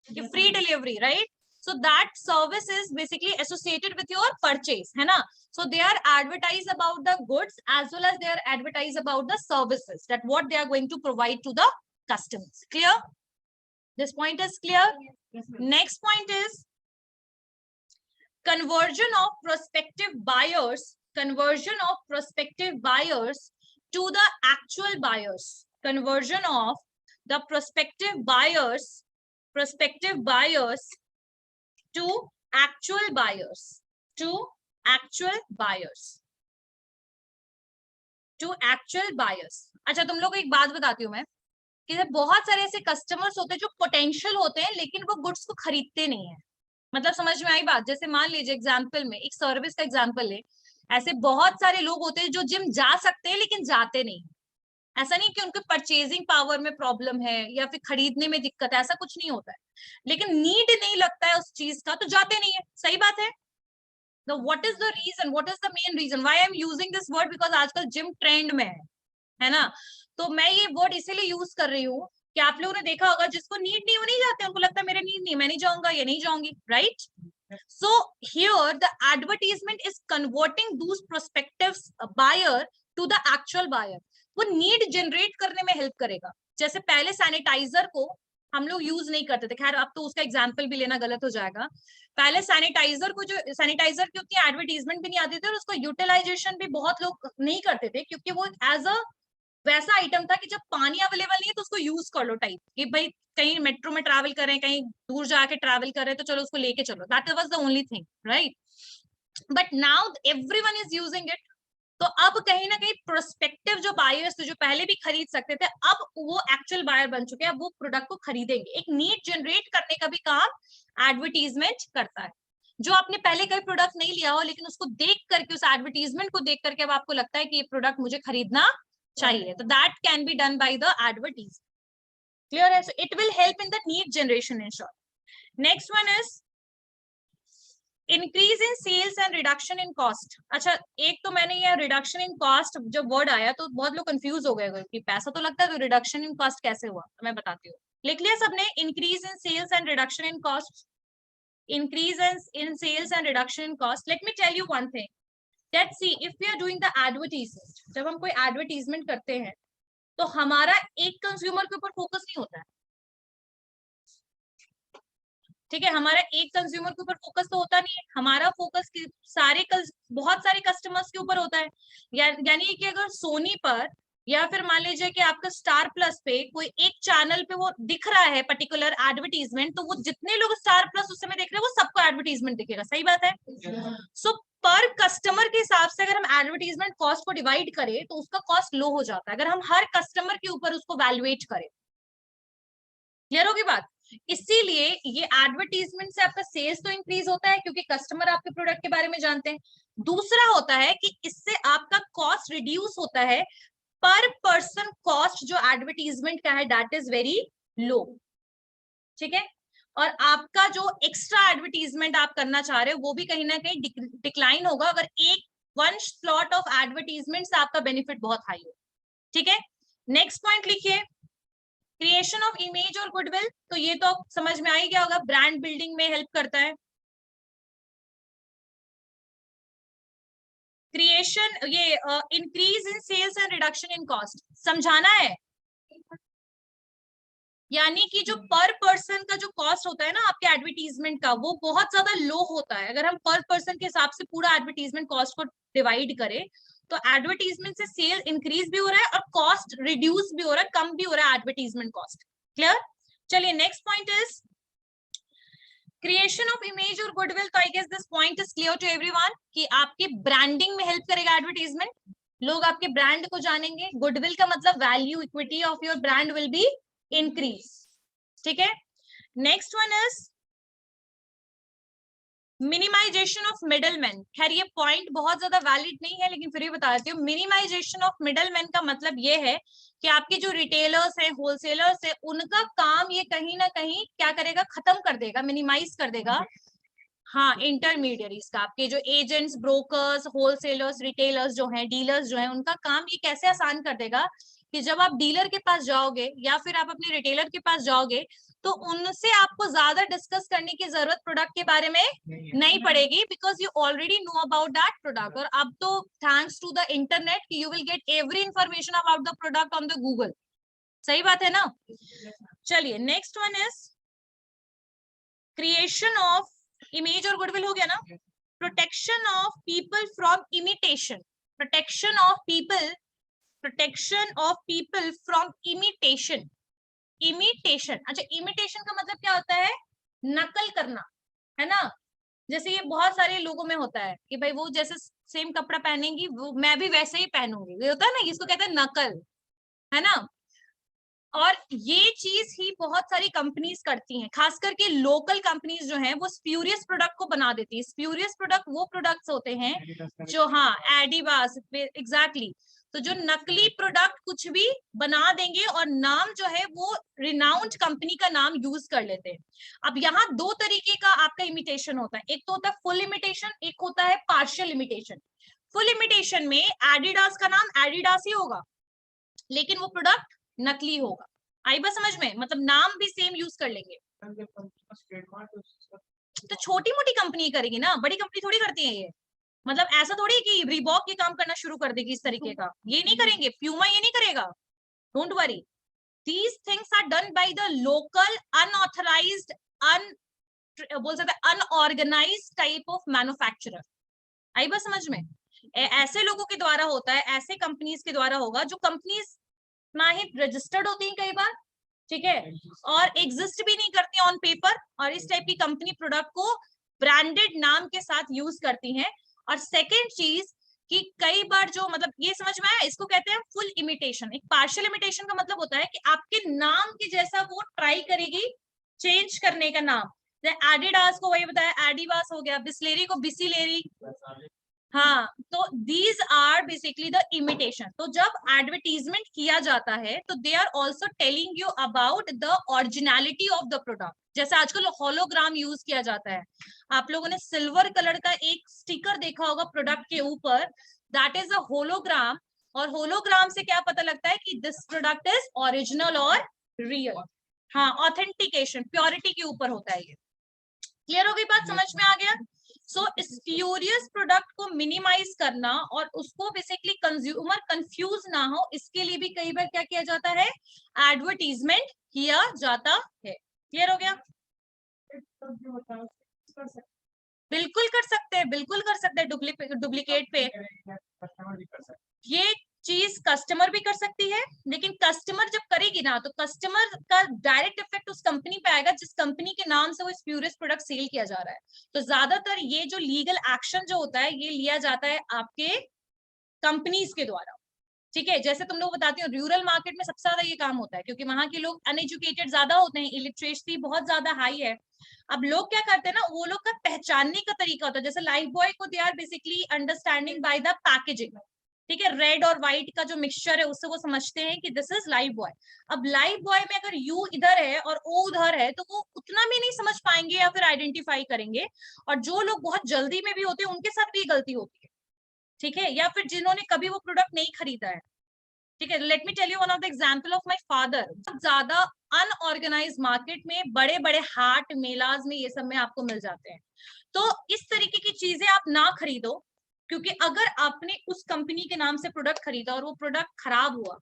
Speaker 1: कि free delivery, right. So that service is basically associated with your purchase, है ना। So they are advertise about the goods as well as they are advertise about the services that what they are going to provide to the customers. Clear? This point is clear. Yes, next point is conversion of prospective buyers, conversion of prospective buyers to the actual buyers, conversion of the prospective buyers to actual buyers, to actual buyers, to actual buyers. अच्छा, तुम लोग को एक बात बताती हूँ मैं कि बहुत सारे ऐसे कस्टमर्स होते हैं जो पोटेंशियल होते हैं लेकिन वो गुड्स को खरीदते नहीं है. मतलब समझ में आई बात? जैसे मान लीजिए एग्जाम्पल में एक सर्विस का एग्जाम्पल ले, ऐसे बहुत सारे लोग होते हैं जो जिम जा सकते हैं लेकिन जाते नहीं. ऐसा नहीं कि उनके परचेजिंग पावर में प्रॉब्लम है या फिर खरीदने में दिक्कत है, ऐसा कुछ नहीं होता है, लेकिन नीड नहीं लगता है उस चीज का तो जाते नहीं है. सही बात है. तो what is the reason, what is the main reason why I am using this word? Because आजकल जिम ट्रेंड में है ना. तो मैं ये वर्ड इसीलिए यूज कर रही हूँ कि आप लोगों ने देखा होगा जिसको नीड नहीं वो नहीं जाते, उनको लगता है मेरे नीड नहीं, मैं नहीं जाऊंगा, ये नहीं जाऊंगी, right? So here the advertisement is converting those prospective buyer to the actual buyer. वो नीड जनरेट करने में हेल्प करेगा. जैसे पहले सैनिटाइजर को हम लोग यूज नहीं करते थे, खैर अब तो उसका एग्जाम्पल भी लेना गलत हो जाएगा. पहले सैनिटाइजर को, जो सैनिटाइजर की उतनी एडवर्टीजमेंट भी नहीं आती थी और उसका यूटिलाइजेशन भी बहुत लोग नहीं करते थे, क्योंकि वो एज अ वैसा आइटम था कि जब पानी अवेलेबल नहीं है तो उसको यूज कर लो टाइप, कि भाई कहीं मेट्रो में ट्रैवल करें, कहीं दूर जाके ट्रैवल करें तो चलो उसको लेके चलो. That was the only thing, right? But now everyone is using it. तो अब कहीं ना कहीं प्रोस्पेक्टिव जो बायर्स थे, जो पहले भी खरीद सकते थे, अब वो एक्चुअल बायर बन चुके हैं, अब वो प्रोडक्ट को खरीदेंगे. एक नीड जनरेट करने का भी काम एडवर्टीजमेंट करता है. जो आपने पहले कभी प्रोडक्ट नहीं लिया हो लेकिन उसको देख करके, उस एडवर्टीजमेंट को देख करके अब आपको लगता है कि ये प्रोडक्ट मुझे खरीदना चाहिए, तो that can be done by the advertise. Clear है? So it will help in the need generation in short. Next one is increase in sales and reduction in cost. अच्छा, एक तो मैंने ये रिडक्शन इन कॉस्ट जब word आया तो बहुत लोग कंफ्यूज हो गए कि पैसा तो लगता है, तो रिडक्शन इन कॉस्ट कैसे हुआ? तो मैं बताती हूँ. लिख लिया सबने? Increase in sales and reduction in cost. Increase in sales and reduction in cost. Let me tell you one thing. Let's see, if we are doing the advertisement, जब हम कोई एडवर्टीजमेंट करते हैं तो हमारा एक कंज्यूमर के ऊपर फोकस नहीं होता है. ठीक है, हमारा एक कंज्यूमर के ऊपर फोकस तो होता नहीं है, हमारा फोकस बहुत सारे कस्टमर्स के ऊपर होता है. यानी कि अगर सोनी पर या फिर मान लीजिए कि आपका स्टार प्लस पे कोई एक चैनल पे वो दिख रहा है पर्टिकुलर एडवर्टीजमेंट, तो वो जितने लोग स्टार प्लस उस समय देख रहे हैं वो सबको एडवर्टीजमेंट दिखेगा. सही बात है? सो पर कस्टमर के हिसाब से अगर हम एडवर्टीजमेंट कॉस्ट को डिवाइड करें तो उसका कॉस्ट लो हो जाता है, अगर हम हर कस्टमर के ऊपर उसको वैल्यूएट करें. क्लियर होगी बात? इसीलिए ये एडवर्टीजमेंट से आपका सेल्स तो इंक्रीज होता है क्योंकि कस्टमर आपके प्रोडक्ट के बारे में जानते हैं. दूसरा होता है कि इससे आपका कॉस्ट रिड्यूस होता है. पर पर्सन कॉस्ट जो एडवर्टीजमेंट का है दैट इज वेरी लो. ठीक है, और आपका जो एक्स्ट्रा एडवर्टीजमेंट आप करना चाह रहे हो वो भी कहीं ना कहीं डिक्लाइन होगा अगर एक वन स्लॉट ऑफ एडवर्टीजमेंट से आपका बेनिफिट बहुत हाई हो. ठीक है, नेक्स्ट पॉइंट लिखिए, क्रिएशन ऑफ इमेज और गुडविल. तो ये तो समझ में आ ही गया होगा, ब्रांड बिल्डिंग में हेल्प करता है. क्रिएशन, ये increase in sales and reduction in cost समझाना है. यानी कि जो पर पर्सन का जो कॉस्ट होता है ना आपके एडवर्टीजमेंट का, वो बहुत ज्यादा लो होता है. अगर हम पर पर्सन के हिसाब से पूरा एडवर्टीजमेंट कॉस्ट को डिवाइड करें तो एडवर्टीजमेंट से सेल इंक्रीज भी हो रहा है और कॉस्ट रिड्यूस भी हो रहा है, कम भी हो रहा है एडवर्टीजमेंट कॉस्ट. क्लियर? चलिए next point is creation of image और गुडविल. तो I guess this point is clear to everyone कि आपकी ब्रांडिंग में हेल्प करेगा एडवर्टीजमेंट. लोग आपके ब्रांड को जानेंगे. गुडविल का मतलब value, equity of your brand will be increase. ठीक है, next one is minimization of middleman. खैर ये पॉइंट बहुत ज्यादा वैलिड नहीं है लेकिन फिर भी बता देती हूँ. मिनिमाइजेशन ऑफ मिडलमैन का मतलब ये है कि आपके जो रिटेलर्स हैं, होलसेलर्स हैं, उनका काम ये कहीं ना कहीं क्या करेगा, खत्म कर देगा, मिनिमाइज कर देगा. हाँ, इंटरमीडियरीज का, आपके जो एजेंट्स, ब्रोकर्स, होलसेलर्स, रिटेलर्स जो हैं, डीलर्स जो हैं, उनका काम ये कैसे आसान कर देगा कि जब आप डीलर के पास जाओगे या फिर आप अपने रिटेलर के पास जाओगे तो उनसे आपको ज्यादा डिस्कस करने की जरूरत प्रोडक्ट के बारे में नहीं पड़ेगी, because you already know about that product. और अब तो thanks to the internet you will get every information about the product on the Google. सही बात है ना? चलिए next one is creation of image और गुडविल. हो गया ना? Protection of people from imitation. Protection of people protection of people from imitation. Imitation, अच्छा इमिटेशन का मतलब क्या होता है? नकल करना, है ना। जैसे ये बहुत सारे लोगों में होता है कि भाई वो जैसे सेम कपड़ा पहनेंगी वो मैं भी वैसे ही पहनूंगी, ये होता है ना, इसको कहते हैं नकल, है ना। और ये चीज ही बहुत सारी कंपनीज करती हैं, खास करके लोकल कंपनीज जो हैं वो स्प्यूरियस प्रोडक्ट को बना देती है। स्प्यूरियस प्रोडक्ट वो प्रोडक्ट्स होते हैं जो, हाँ एडिडास, एग्जैक्टली। तो जो नकली प्रोडक्ट कुछ भी बना देंगे और नाम जो है वो रिनाउंड कंपनी का नाम यूज कर लेते हैं। अब यहाँ दो तरीके का आपका इमिटेशन होता है, एक तो होता है फुल इमिटेशन, एक होता है पार्शियल इमिटेशन। फुल इमिटेशन में एडिडास का नाम एडिडास ही होगा लेकिन वो प्रोडक्ट नकली होगा। आई बात समझ में? मतलब नाम भी सेम यूज कर लेंगे। तो छोटी मोटी कंपनी करेगी ना, बड़ी कंपनी थोड़ी करती है ये। मतलब ऐसा थोड़ी कि रीबॉक ये काम करना शुरू कर देगी इस तरीके का, ये नहीं करेंगे। प्यूमा ये नहीं करेगा, don't worry. These things are done by the local unauthorised बोल सकते हैं अनऑर्गेनाइज्ड टाइप ऑफ मैन्युफैक्चरर। आई बात समझ में? ऐसे लोगों के द्वारा होता है, ऐसे कंपनीज के द्वारा होगा जो कंपनीज ना ही रजिस्टर्ड होती हैं कई बार, ठीक है, और एग्जिस्ट भी नहीं करती ऑन पेपर, और इस टाइप की कंपनी प्रोडक्ट को ब्रांडेड नाम के साथ यूज करती हैं। और सेकेंड चीज कि कई बार जो, मतलब ये समझ में आया, इसको कहते हैं फुल इमिटेशन। एक पार्शियल इमिटेशन का मतलब होता है कि आपके नाम के जैसा वो ट्राई करेगी चेंज करने का नाम। एडिडास को वही बताया एडिवास हो गया, बिस्लेरी को बिसिलेरी, हाँ। तो these are basically the imitation. तो जब एडवर्टीजमेंट किया जाता है तो they are also telling you about the originality of the product. जैसे आजकल होलोग्राम यूज किया जाता है, आप लोगों ने सिल्वर कलर का एक स्टिकर देखा होगा प्रोडक्ट के ऊपर, दैट इज अ होलोग्राम। और होलोग्राम से क्या पता लगता है कि दिस प्रोडक्ट इज ओरिजिनल और रियल। हाँ, ऑथेंटिकेशन, प्योरिटी के ऊपर होता है ये। क्लियर हो गई बात? समझ में आ गया? सो स्प्यूरियस प्रोडक्ट को मिनिमाइज करना और उसको बेसिकली कंज्यूमर कंफ्यूज ना हो, इसके लिए भी कई बार क्या किया जाता है? एडवर्टीजमेंट किया जाता है। क्लियर हो गया? बिल्कुल कर सकते हैं, बिल्कुल कर सकते हैं। डुप्लीकेट पे ये चीज कस्टमर भी कर सकती है, लेकिन कस्टमर जब करेगी ना तो कस्टमर का डायरेक्ट इफेक्ट उस कंपनी पे आएगा जिस कंपनी के नाम से वो स्प्यूरियस प्रोडक्ट सेल किया जा रहा है। तो ज्यादातर ये जो लीगल एक्शन जो होता है ये लिया जाता है आपके कंपनीज के द्वारा, ठीक है। जैसे तुम लोग बताती हो रूरल मार्केट में सबसे ज्यादा ये काम होता है क्योंकि वहां के लोग अनएजुकेटेड ज्यादा होते हैं, इलिटरेसी बहुत ज्यादा हाई है। अब लोग क्या करते हैं ना, वो लोग का पहचानने का तरीका होता है। जैसे लाइफ बॉय को they are basically understanding by the packaging, ठीक है। रेड और व्हाइट का जो मिक्सचर है उससे वो समझते हैं कि दिस इज लाइफ बॉय। अब लाइफ बॉय में अगर यू इधर है और ओ उधर है तो वो उतना भी नहीं समझ पाएंगे या फिर आइडेंटिफाई करेंगे। और जो लोग बहुत जल्दी में भी होते हैं उनके साथ भी गलती होती है, ठीक है, या फिर जिन्होंने कभी वो प्रोडक्ट नहीं खरीदा है, ठीक है। Let me tell you one of the example of my father. बहुत ज्यादा अनऑर्गेनाइज्ड मार्केट में बड़े बड़े हाट मेलाज में ये सब में आपको मिल जाते हैं। तो इस तरीके की चीजें आप ना खरीदो, क्योंकि अगर आपने उस कंपनी के नाम से प्रोडक्ट खरीदा और वो प्रोडक्ट खराब हुआ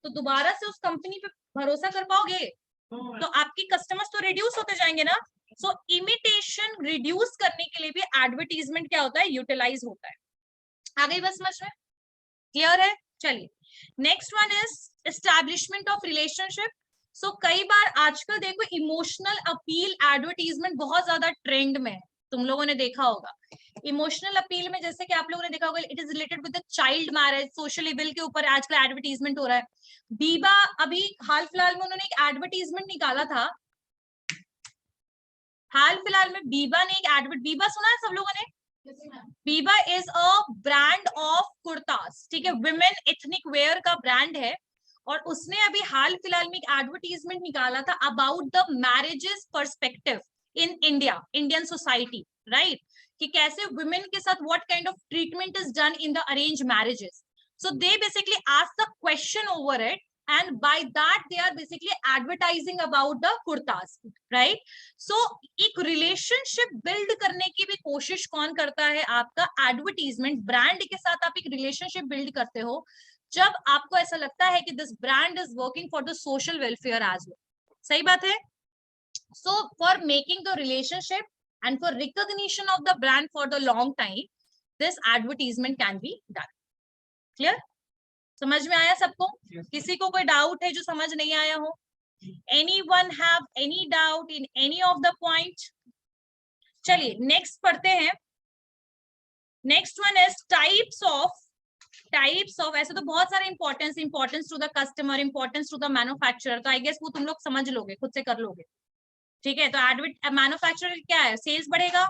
Speaker 1: तो दोबारा से उस कंपनी पे भरोसा कर पाओगे? तो आपकी कस्टमर्स तो रिड्यूस होते जाएंगे ना। सो इमिटेशन रिड्यूस करने के लिए भी एडवर्टीजमेंट क्या होता है? यूटिलाइज होता है। आ गई बस समझ में? क्लियर है? चलिए, next one is establishment of relationship. So कई बार आजकल देखो इमोशनल अपील एडवर्टीजमेंट बहुत ज्यादा ट्रेंड में है, तुम लोगों ने देखा होगा। इमोशनल अपील में जैसे कि आप लोगों ने देखा होगा it is related with the child marriage, social evil के ऊपर आजकल एडवर्टीजमेंट हो रहा है। बीबा अभी हाल फिलहाल में उन्होंने एक एडवर्टीजमेंट निकाला था, हाल फिलहाल में बीबा ने एक एडवर्ट, बीबा सुना है सब लोगों ने? Biba is a brand of kurtas, ठीक है, विमेन एथनिक वेयर का ब्रांड है। और उसने अभी हाल फिलहाल में एक एडवर्टीजमेंट निकाला था about the marriages perspective in India, Indian society, right, कि कैसे वुमेन के साथ what kind of treatment is done in the arrange marriages. So they basically ask the question over it and by that they are basically advertising about the kurtas, right? So एक relationship build करने की भी कोशिश कौन करता है? आपका advertisement. Brand के साथ आप एक रिलेशनशिप बिल्ड करते हो जब आपको ऐसा लगता है कि this brand is working for the social welfare as well. सही बात है? So for making the relationship and for recognition of the brand for the long time, this advertisement can be done. Clear? समझ में आया सबको?
Speaker 2: Yes.
Speaker 1: किसी को कोई डाउट है जो समझ नहीं आया हो? Anyone have any doubt in any of the point? चलिए नेक्स्ट पढ़ते हैं. Next one is types of ऐसे तो बहुत सारे importance to the customer, importance to the manufacturer, तो आई गेस वो तुम लोग समझ लोगे, खुद से कर लोगे. ठीक है, तो मैन्युफैक्चरर क्या है? सेल्स बढ़ेगा,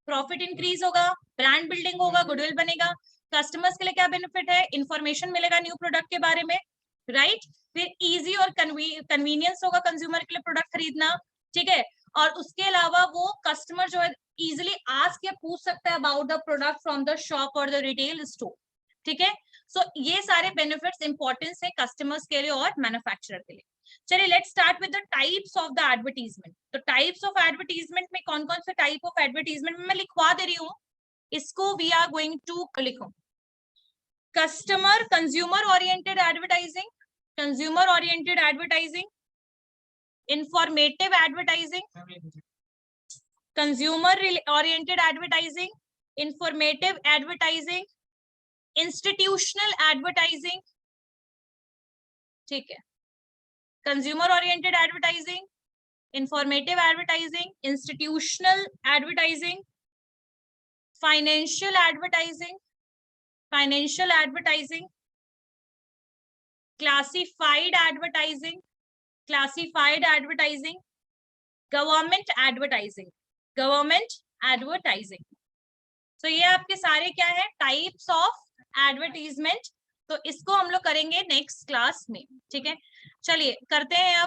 Speaker 1: प्रॉफिट इंक्रीज होगा, ब्रांड बिल्डिंग होगा, गुडविल बनेगा. कस्टमर्स के लिए क्या बेनिफिट है? इंफॉर्मेशन मिलेगा न्यू प्रोडक्ट के बारे में, राइट. फिर इजी और कन्वीनियंस होगा कंज्यूमर के लिए प्रोडक्ट खरीदना. ठीक है, और उसके अलावा वो कस्टमर जो है इजिली आस्क या पूछ सकता है about the product from the shop और द रिटेल स्टोर. ठीक है, सो ये सारे बेनिफिट्स इंपॉर्टेंस है कस्टमर्स के लिए और मैन्युफैक्चरर के लिए. चलिए let's start with the types of the advertisement. तो टाइप्स ऑफ एडवर्टीजमेंट में कौन कौन से टाइप ऑफ एडवर्टीजमेंट मैं लिखवा दे रही हूँ, इसको वी आर गोइंग टू लिखो. Customer consumer oriented advertising, consumer oriented advertising, informative advertising, consumer oriented advertising, informative advertising, institutional advertising. ठीक है, consumer oriented advertising, informative advertising, institutional advertising, financial advertising, financial advertising, classified advertising, classified advertising, government advertising, government advertising. तो ये आपके सारे क्या है? Types of advertisement. तो इसको हम लोग करेंगे नेक्स्ट क्लास में. ठीक है, चलिए करते हैं अब